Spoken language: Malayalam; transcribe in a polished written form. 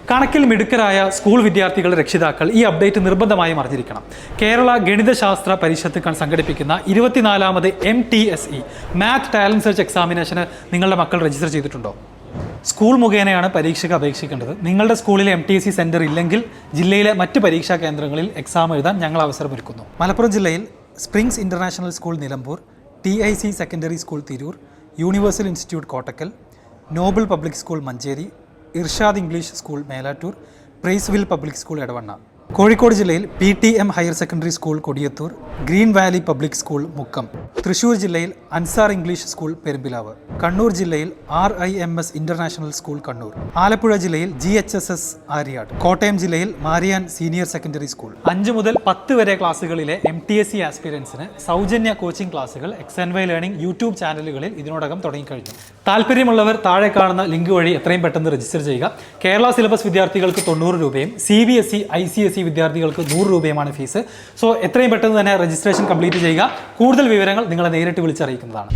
കണക്കിൽ മിടുക്കരായ സ്കൂൾ വിദ്യാർത്ഥികളുടെ രക്ഷിതാക്കൾ ഈ അപ്ഡേറ്റ് നിർബന്ധമായും അറിഞ്ഞിരിക്കണം. കേരള ഗണിതശാസ്ത്ര പരിഷത്ത് സംഘടിപ്പിക്കുന്ന 24ാമത് MTSE മാത്ത് ടാലന്റ് സെർച്ച് എക്സാമിനേഷന് നിങ്ങളുടെ മക്കൾ രജിസ്റ്റർ ചെയ്തിട്ടുണ്ടോ? സ്കൂൾ മുഖേനയാണ് പരീക്ഷയ്ക്ക് അപേക്ഷിക്കേണ്ടത്. നിങ്ങളുടെ സ്കൂളിലെ MTSE സെൻറ്റർ ഇല്ലെങ്കിൽ ജില്ലയിലെ മറ്റ് പരീക്ഷാ കേന്ദ്രങ്ങളിൽ എക്സാം എഴുതാൻ ഞങ്ങൾ അവസരമൊരുക്കുന്നു. മലപ്പുറം ജില്ലയിൽ Springs International School Nilambur, TIC Secondary School Tirur, Universal Institute Kottakkal, Noble Public School Manjeri, Irshad English School Melattur, Priceville Public School Edavanna. Kozhikode ജില്ലയിൽ PTM Higher Secondary School Kodiyathur, Green Valley Public School Mukkam. Thrissur ജില്ലയിൽ അൻസാർ ഇംഗ്ലീഷ് സ്കൂൾ പെരുമ്പിലാവ്. കണ്ണൂർ ജില്ലയിൽ RIMS International School Kannur. Alappuzha ജില്ലയിൽ GHSS ആര്യാട്. കോട്ടയം ജില്ലയിൽ മാരിയാൻ സീനിയർ സെക്കൻഡറി സ്കൂൾ. 5 മുതൽ 10 വരെ ക്ലാസ്സുകളിലെ MTSE ആസ്പിരൻസിന് സൗജന്യ കോച്ചിംഗ് ക്ലാസ്സുകൾ XNY ലേണിംഗ് യൂട്യൂബ് ചാനലുകളിൽ ഇതിനോടകം തുടങ്ങിക്കഴിഞ്ഞു. താല്പര്യമുള്ളവർ താഴെ കാണുന്ന ലിങ്ക് വഴി എത്രയും പെട്ടെന്ന് രജിസ്റ്റർ ചെയ്യുക. കേരള സിലബസ് വിദ്യാർത്ഥികൾക്ക് 90 രൂപയും CBSE ICSE വിദ്യാർത്ഥികൾക്ക് 100 രൂപയുമാണ് ഫീസ്. സോ എത്രയും പെട്ടെന്ന് തന്നെ രജിസ്ട്രേഷൻ കംപ്ലീറ്റ് ചെയ്യുക. കൂടുതൽ വിവരങ്ങൾ നിങ്ങളെ നേരിട്ട് വിളിച്ചറിയിക്കുന്നതാണ്.